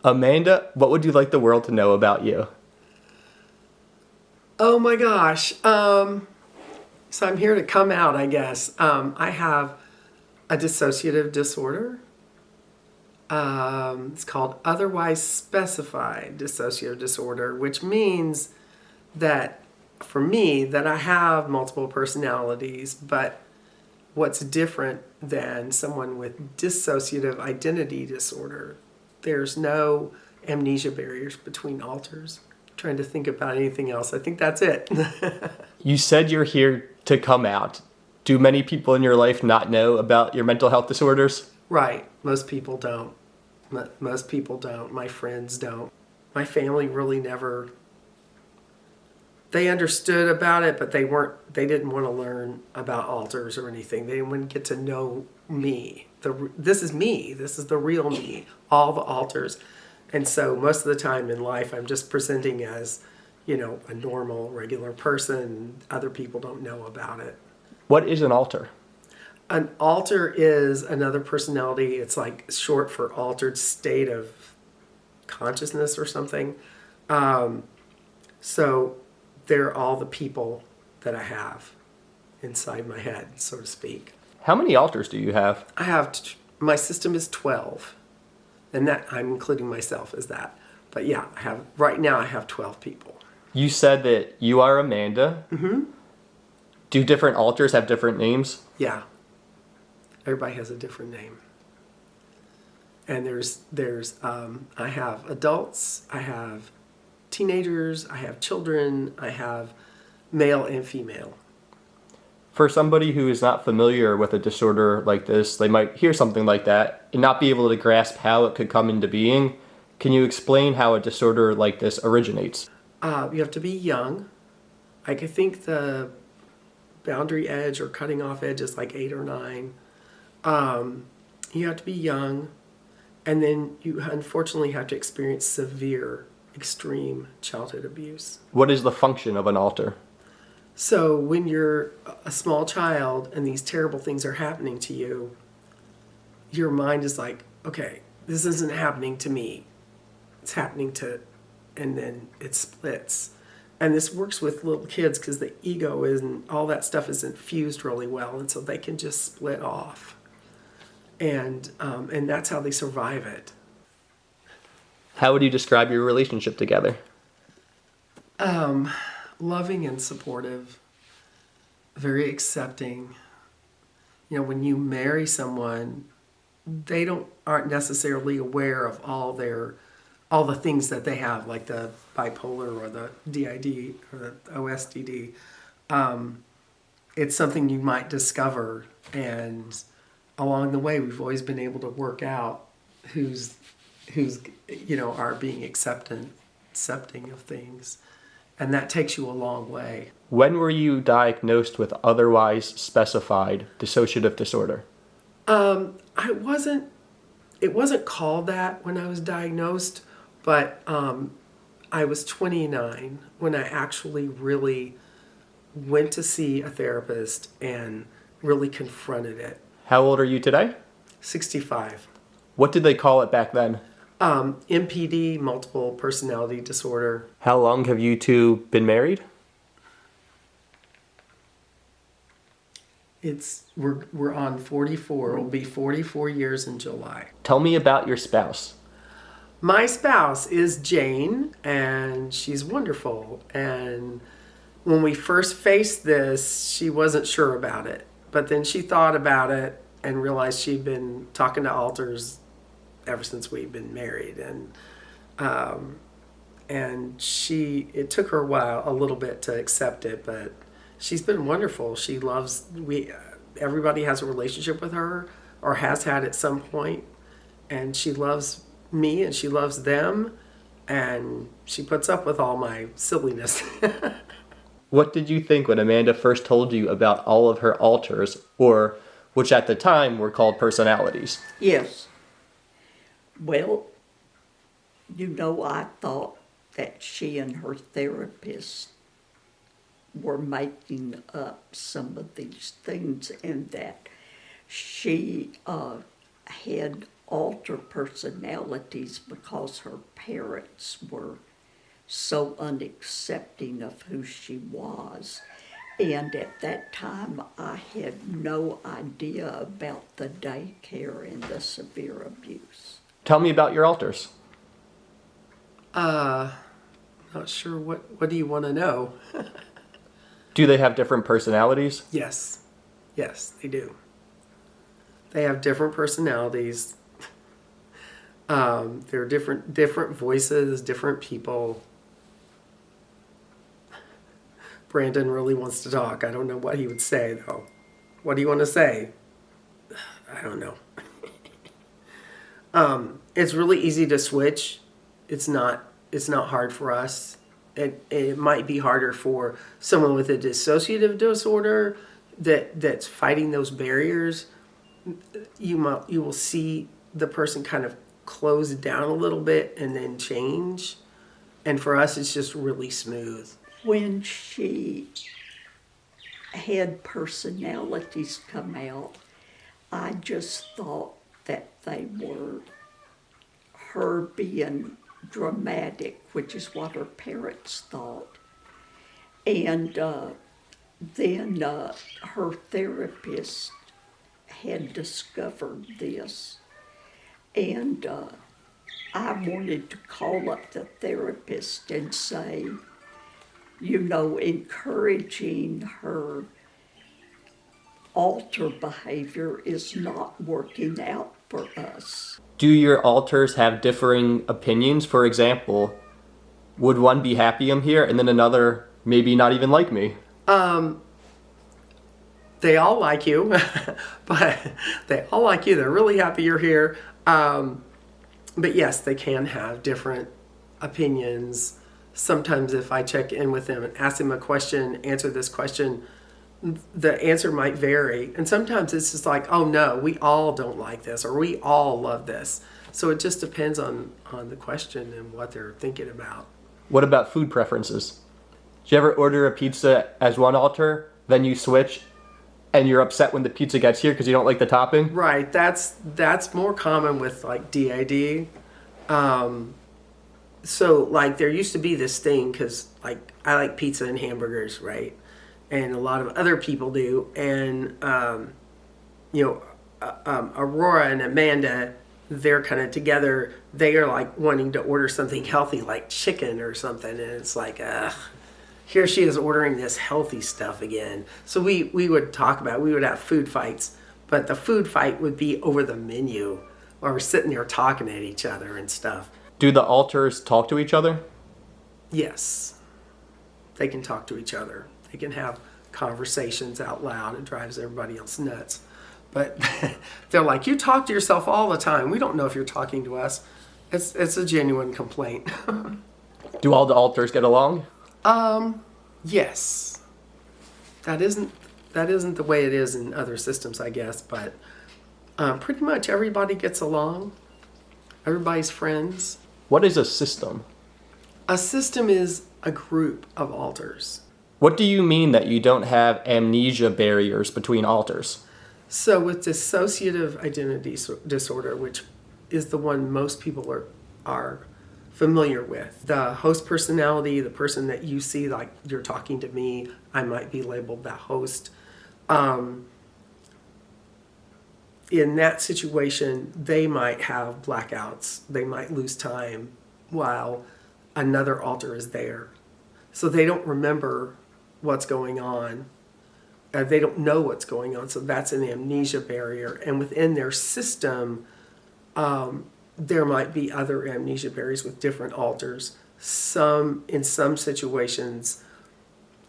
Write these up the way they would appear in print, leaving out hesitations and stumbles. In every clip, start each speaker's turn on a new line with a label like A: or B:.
A: Amanda, what would you like the world to know about you?
B: Oh my gosh. So I'm here to come out, I guess. I have a dissociative disorder. It's called otherwise specified dissociative disorder, which means that for me, that I have multiple personalities, but what's different than someone with dissociative identity disorder, there's no amnesia barriers between alters. Trying to think about anything else. I think that's it.
A: You said you're here to come out. Do many people in your life not know about your mental health disorders?
B: Right. Most people don't. Most people don't. My friends don't. My family really never. They understood about it, but they didn't want to learn about alters or anything. They didn't get to know me. This is me. This is the real me. All the alters. And so most of the time in life, I'm just presenting as, a normal, regular person. Other people don't know about it.
A: What is an alter?
B: An alter is another personality. It's like short for altered state of consciousness or something. So they're all the people that I have inside my head, so to speak.
A: How many alters do you have?
B: My system is 12. And that I'm including myself as that. But yeah, right now I have 12 people.
A: You said that you are Amanda.
B: Mm-hmm.
A: Do different alters have different names?
B: Yeah. Everybody has a different name. And I have adults, I have teenagers, I have children, I have male and female.
A: For somebody who is not familiar with a disorder like this, they might hear something like that and not be able to grasp how it could come into being. Can you explain how a disorder like this originates?
B: You have to be young. I think the boundary edge or cutting off edge is like 8 or 9. You have to be young, and then you unfortunately have to experience severe, extreme childhood abuse.
A: What is the function of an alter?
B: So when you're a small child and these terrible things are happening to you, your mind is like, okay, this isn't happening to me. It's happening to, and then it splits. And this works with little kids because the ego and all that stuff isn't fused really well, and so they can just split off. And that's how they survive it.
A: How would you describe your relationship together?
B: Loving and supportive, very accepting. When you marry someone, they aren't necessarily aware of all the things that they have, like the bipolar or the DID or the OSDD. It's something you might discover, and along the way, we've always been able to work out who's are being accepting of things. And that takes you a long way.
A: When were you diagnosed with otherwise specified dissociative disorder?
B: It wasn't called that when I was diagnosed, but I was 29 when I actually really went to see a therapist and really confronted it.
A: How old are you today?
B: 65.
A: What did they call it back then?
B: MPD, multiple personality disorder.
A: How long have you two been married?
B: We're on 44. It'll be 44 years in July.
A: Tell me about your spouse.
B: My spouse is Jane, and she's wonderful. And when we first faced this, she wasn't sure about it. But then she thought about it and realized she'd been talking to alters ever since we've been married, and it took her a little bit to accept it, but she's been wonderful. She loves everybody has a relationship with her or has had at some point, and she loves me and she loves them, and she puts up with all my silliness.
A: What did you think when Amanda first told you about all of her alters, or which at the time were called personalities?
C: Yes. Well, I thought that she and her therapist were making up some of these things, and that she had alter personalities because her parents were so unaccepting of who she was. And at that time, I had no idea about the daycare and the severe abuse.
A: Tell me about your alters.
B: Not sure what do you want to know?
A: Do they have different personalities?
B: Yes, they do. They have different personalities. They're different voices, different people. Brandon really wants to talk. I don't know what he would say though. What do you want to say? I don't know. It's really easy to switch. It's not hard for us. It might be harder for someone with a dissociative disorder that's fighting those barriers. You will see the person kind of close down a little bit and then change. And for us, it's just really smooth.
C: When she had personalities come out, I just thought that they were her being dramatic, which is what her parents thought. And then her therapist had discovered this. And I wanted to call up the therapist and say, encouraging her alter behavior is not working out for us.
A: Do your alters have differing opinions? For example, would one be happy I'm here and then another maybe not even like me?
B: They all like you, but they all like you. They're really happy you're here. But yes, they can have different opinions. Sometimes if I check in with them and ask them a question, answer this question, the answer might vary. And sometimes it's just like, oh no, we all don't like this, or we all love this. So it just depends on the question and what they're thinking about.
A: What about food preferences? Do you ever order a pizza as one alter, then you switch, and you're upset when the pizza gets here because you don't like the topping?
B: Right, that's more common with like DID. So like there used to be this thing, because like I like pizza and hamburgers, right? And a lot of other people do. And, Aurora and Amanda, they're kind of together. They are like wanting to order something healthy, like chicken or something. And it's like, here she is ordering this healthy stuff again. So we would talk about, we would have food fights, but the food fight would be over the menu while we're sitting there talking at each other and stuff.
A: Do the alters talk to each other?
B: Yes, they can talk to each other. They can have conversations out loud. It drives everybody else nuts. But they're like, you talk to yourself all the time. We don't know if you're talking to us. It's a genuine complaint.
A: Do all the alters get along?
B: Yes. That isn't the way it is in other systems, I guess. But pretty much everybody gets along. Everybody's friends.
A: What is a system?
B: A system is a group of alters.
A: What do you mean that you don't have amnesia barriers between alters?
B: So with dissociative identity disorder, which is the one most people are familiar with, the host personality, the person that you see, like you're talking to me, I might be labeled the host. In that situation, they might have blackouts. They might lose time while another alter is there. So they don't remember what's going on. They don't know what's going on. So that's an amnesia barrier. And within their system, there might be other amnesia barriers with different alters. In some situations,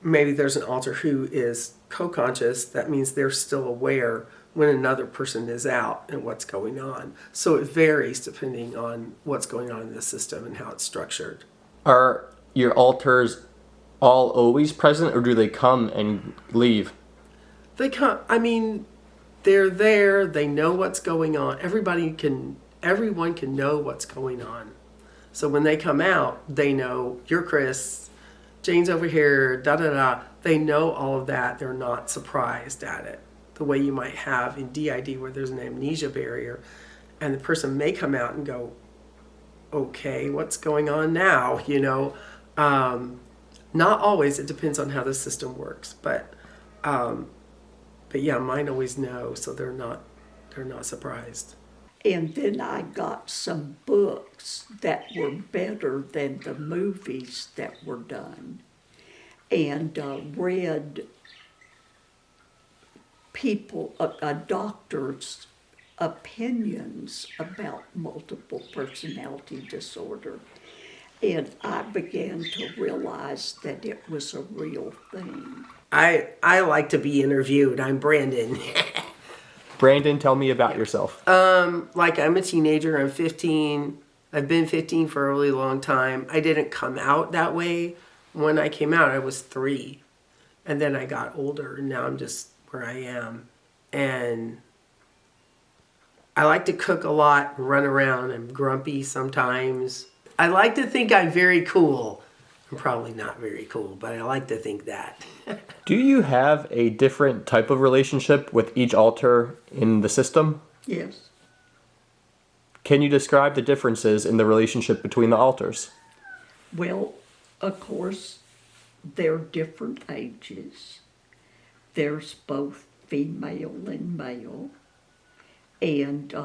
B: maybe there's an alter who is co-conscious. That means they're still aware when another person is out and what's going on. So it varies depending on what's going on in the system and how it's structured.
A: Are your alters all always present, or do they come and leave?
B: They come, they're there, they know what's going on. Everyone can know what's going on. So when they come out, they know, you're Chris, Jane's over here, da-da-da. They know all of that. They're not surprised at it. The way you might have in DID where there's an amnesia barrier. And the person may come out and go, okay, what's going on now? Not always. It depends on how the system works. But yeah, mine always know, so they're not surprised.
C: And then I got some books that were better than the movies that were done, and read a doctor's opinions about multiple personality disorder. And I began to realize that it was a real thing.
B: I like to be interviewed. I'm Brandon.
A: Brandon, tell me about yourself.
B: Like, I'm a teenager. I'm 15. I've been 15 for a really long time. I didn't come out that way. When I came out, I was 3. And then I got older, and now I'm just where I am. And I like to cook a lot, run around. I'm grumpy sometimes. I like to think I'm very cool. I'm probably not very cool, but I like to think that.
A: Do you have a different type of relationship with each alter in the system?
C: Yes.
A: Can you describe the differences in the relationship between the alters?
C: Well, of course, they're different ages. There's both female and male, and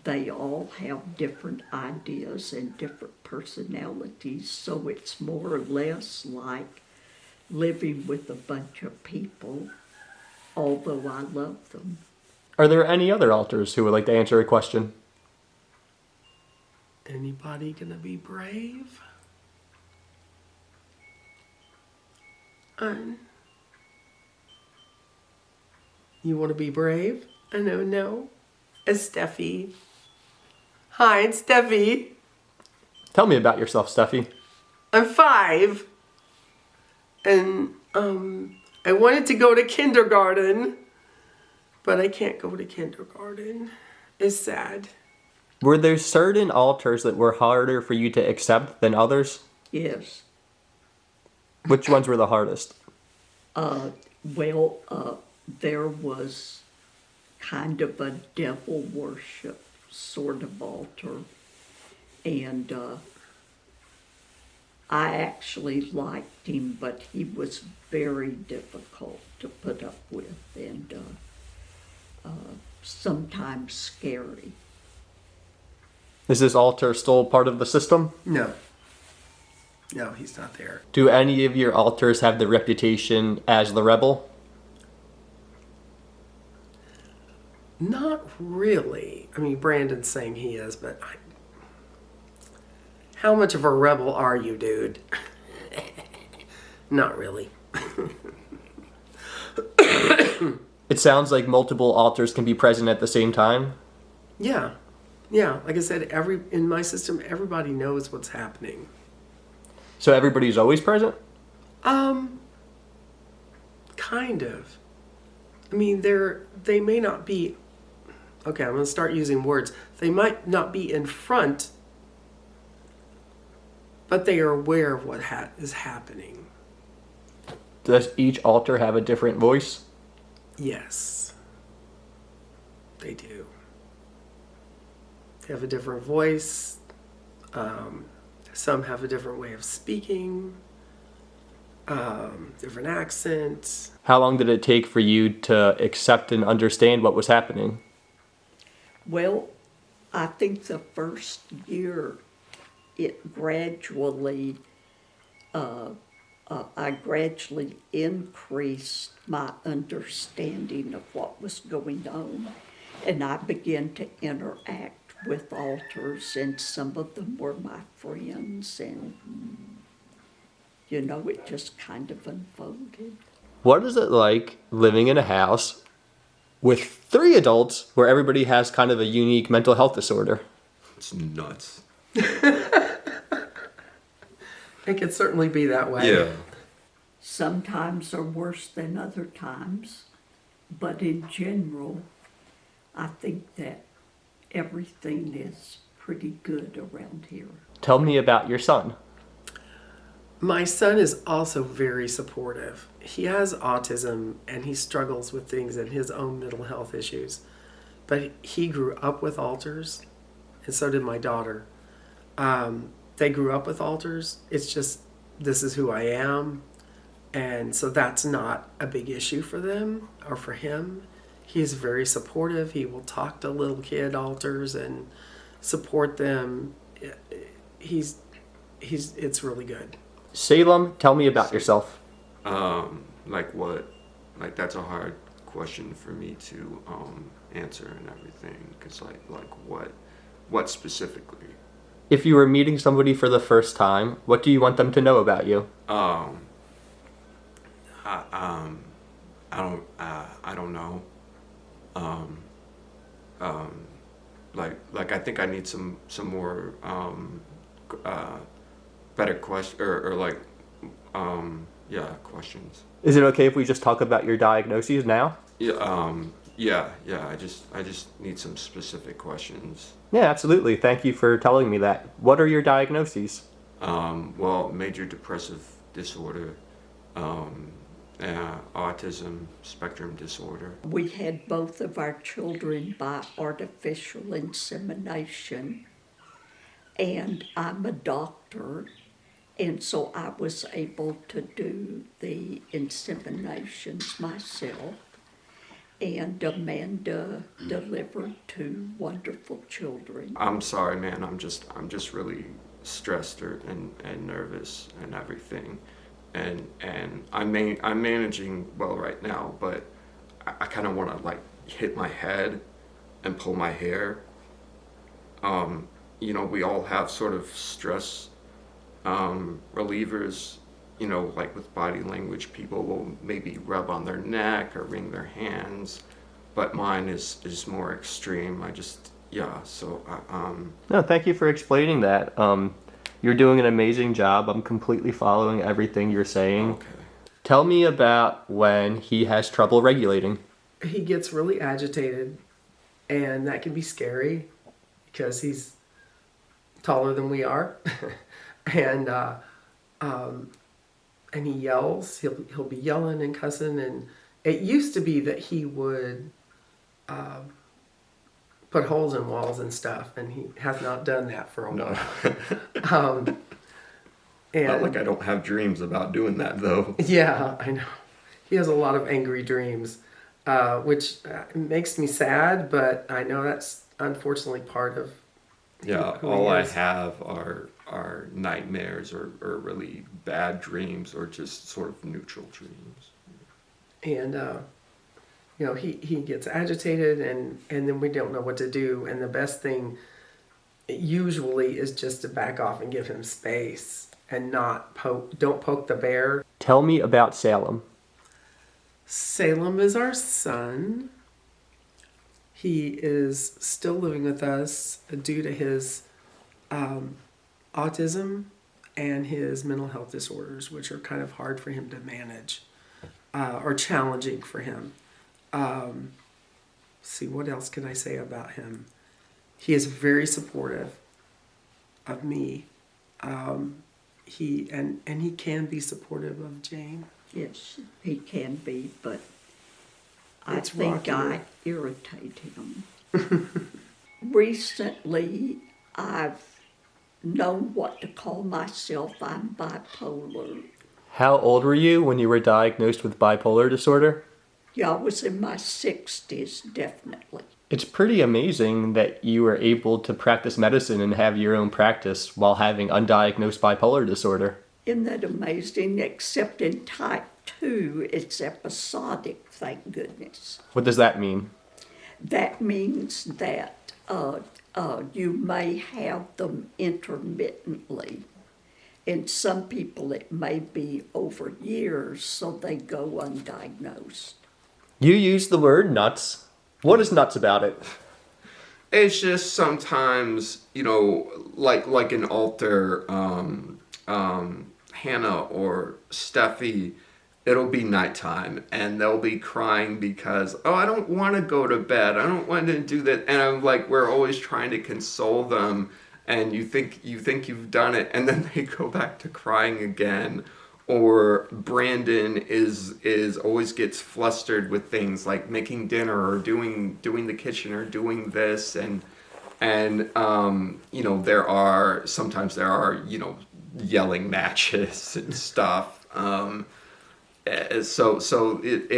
C: they all have different ideas and different personalities, so it's more or less like living with a bunch of people, although I love them.
A: Are there any other alters who would like to answer a question?
B: Anybody gonna be brave? You want to be brave? I don't know. It's Stephie. Hi, it's Stephie.
A: Tell me about yourself, Stephie.
B: I'm 5. And I wanted to go to kindergarten, but I can't go to kindergarten. It's sad.
A: Were there certain alters that were harder for you to accept than others?
C: Yes.
A: Which ones were the hardest?
C: There was kind of a devil worship sort of altar, and I actually liked him, but he was very difficult to put up with, and sometimes scary.
A: Is this alter still part of the system?
B: No. No, he's not there.
A: Do any of your alters have the reputation as the rebel?
B: Not really. I mean, Brandon's saying he is, but how much of a rebel are you, dude? Not really.
A: It sounds like multiple alters can be present at the same time.
B: Yeah. Yeah. Like I said, in my system, everybody knows what's happening.
A: So everybody's always present?
B: Kind of. I mean, they may not be. Okay, I'm going to start using words. They might not be in front, but they are aware of what is happening.
A: Does each alter have a different voice?
B: Yes, they do. They have a different voice. Some have a different way of speaking, different accents.
A: How long did it take for you to accept and understand what was happening?
C: Well, I think the first year it gradually, I gradually increased my understanding of what was going on, and I began to interact with alters, and some of them were my friends, and it just kind of unfolded.
A: What is it like living in a house with 3 adults where everybody has kind of a unique mental health disorder?
D: It's nuts.
B: It could certainly be that way.
D: Yeah.
C: Sometimes are worse than other times, but in general, I think that everything is pretty good around here.
A: Tell me about your son.
B: My son is also very supportive. He has autism and he struggles with things and his own mental health issues. but he grew up with alters, and so did my daughter. They grew up with alters. It's just, this is who I am. And so that's not a big issue for them or for him. He's very supportive. He will talk to little kid alters and support them. It's really good.
A: Salem, tell me about yourself.
D: Like what? Like that's a hard question for me to answer and everything. Cause like what specifically?
A: If you were meeting somebody for the first time, what do you want them to know about you?
D: I don't know. Like I think I need some more better question or like questions.
A: Is it okay if we just talk about your diagnoses now?
D: Yeah. I just need some specific questions.
A: Yeah, absolutely. Thank you for telling me that. What are your diagnoses?
D: Well, major depressive disorder, autism spectrum disorder.
C: We had both of our children by artificial insemination, and I'm a doctor, and so I was able to do the inseminations myself. And Amanda delivered 2 wonderful children.
D: I'm sorry, man. I'm just really stressed and nervous and everything, and I'm managing well right now, but I kind of want to like hit my head and pull my hair. We all have sort of stress relievers. Like with body language, people will maybe rub on their neck or wring their hands, but mine is more extreme.
A: No, thank you for explaining that. You're doing an amazing job. I'm completely following everything you're saying.
D: Okay.
A: Tell me about when he has trouble regulating.
B: He gets really agitated, and that can be scary because he's taller than we are. And he yells. He'll be yelling and cussing, and it used to be that he would put holes in walls and stuff, and he has not done that for a while. And
D: Not like I don't have dreams about doing that though.
B: yeah, I know. He has a lot of angry dreams, which makes me sad, but I know that's unfortunately part of who
D: All
B: he
D: I
B: is.
D: have are nightmares or really bad dreams or just sort of neutral dreams.
B: And he gets agitated, and then we don't know what to do, and the best thing usually is just to back off and give him space and don't poke the bear.
A: Tell me about Salem.
B: Salem is our son. He is still living with us due to his autism and his mental health disorders, which are kind of hard for him to manage, or challenging for him. See, what else can I say about him? He is very supportive of me. He can be supportive of Jane.
C: Yes, he can be, but I
B: It's
C: think
B: rocky.
C: I irritate him. Recently, I've known what to call myself. I'm bipolar.
A: How old were you when you were diagnosed with bipolar disorder?
C: Yeah, I was in my 60s, definitely.
A: It's pretty amazing that you were able to practice medicine and have your own practice while having undiagnosed bipolar disorder.
C: Isn't that amazing? Except in type 2, it's episodic, thank goodness.
A: What does that mean?
C: That means that you may have them intermittently. In some people, it may be over years, so they go undiagnosed.
A: You used the word nuts. What is nuts about it?
D: It's just sometimes, like an alter, Hannah or Stephie, it'll be nighttime and they'll be crying because, I don't want to go to bed. I don't want to do that. And I'm like, we're always trying to console them, and you think you've done it, and then they go back to crying again. or Brandon is always gets flustered with things like making dinner or doing the kitchen or doing this, and you know, sometimes there are, you know, yelling matches and stuff. So it's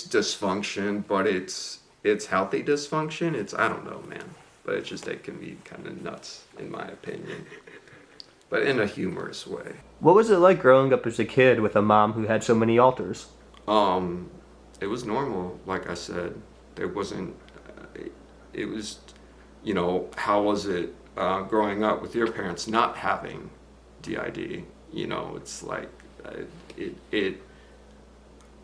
D: dysfunction, but it's healthy dysfunction. I don't know, man, but it can be kind of nuts in my opinion, but in a humorous way.
A: What was it like growing up as a kid with a mom who had so many alters?
D: It was normal, like I said. There wasn't. It was, you know, how was it growing up with your parents not having DID? You know, it's like it.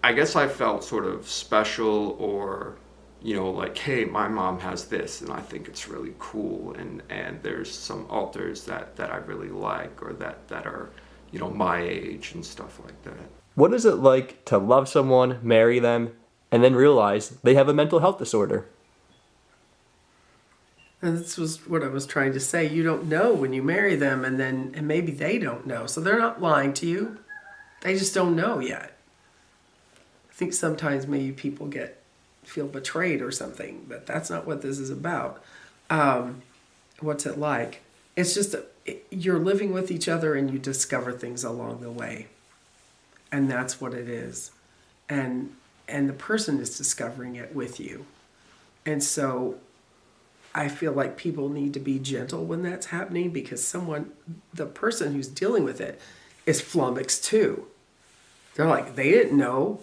D: I guess I felt sort of special, or, you know, like, hey, my mom has this and I think it's really cool, and there's some alters that I really like, or that are, you know, my age and stuff like that.
A: What is it like to love someone, marry them, and then realize they have a mental health disorder?
B: And this was what I was trying to say. You don't know when you marry them, and maybe they don't know. So they're not lying to you. They just don't know yet. I think sometimes maybe people feel betrayed or something, but that's not what this is about. What's it like? It's just you're living with each other and you discover things along the way. And that's what it is. And the person is discovering it with you. And so I feel like people need to be gentle when that's happening, because the person who's dealing with it is flummoxed too. They're like, they didn't know.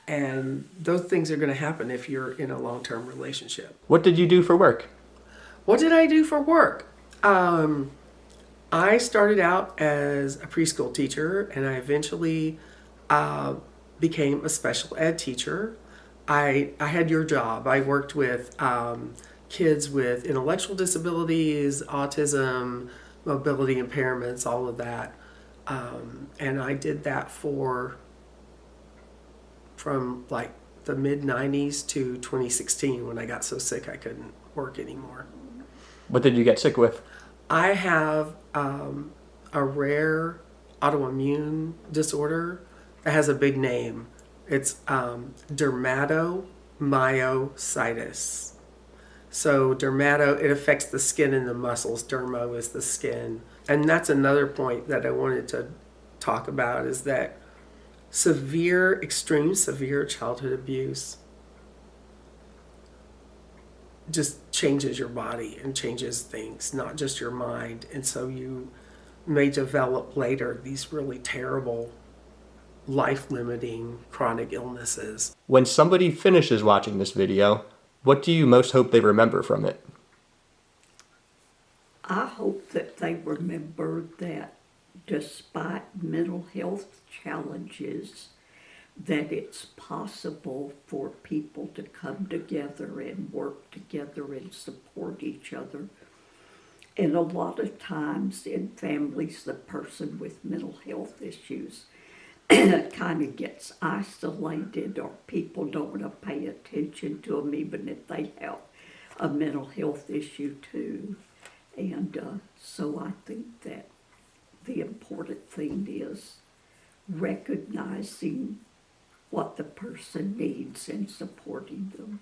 B: And those things are going to happen if you're in a long-term relationship.
A: What did you do for work?
B: What did I do for work? I started out as a preschool teacher, and I eventually became a special ed teacher. I had your job. I worked with kids with intellectual disabilities, autism, mobility impairments, all of that. And I did that from like the mid-90s to 2016, when I got so sick I couldn't work anymore.
A: What did you get sick with?
B: I have a rare autoimmune disorder that has a big name. It's dermatomyositis. So it affects the skin and the muscles. Dermo is the skin. And that's another point that I wanted to talk about, is that extreme severe childhood abuse just changes your body and changes things, not just your mind. And so you may develop later these really terrible, life-limiting chronic illnesses.
A: When somebody finishes watching this video, what do you most hope they remember from it?
C: I hope that they remember that despite mental health challenges, that it's possible for people to come together and work together and support each other. And a lot of times in families, the person with mental health issues kind of gets isolated, or people don't want to pay attention to them even if they have a mental health issue too. And so I think that the important thing is recognizing what the person needs and supporting them.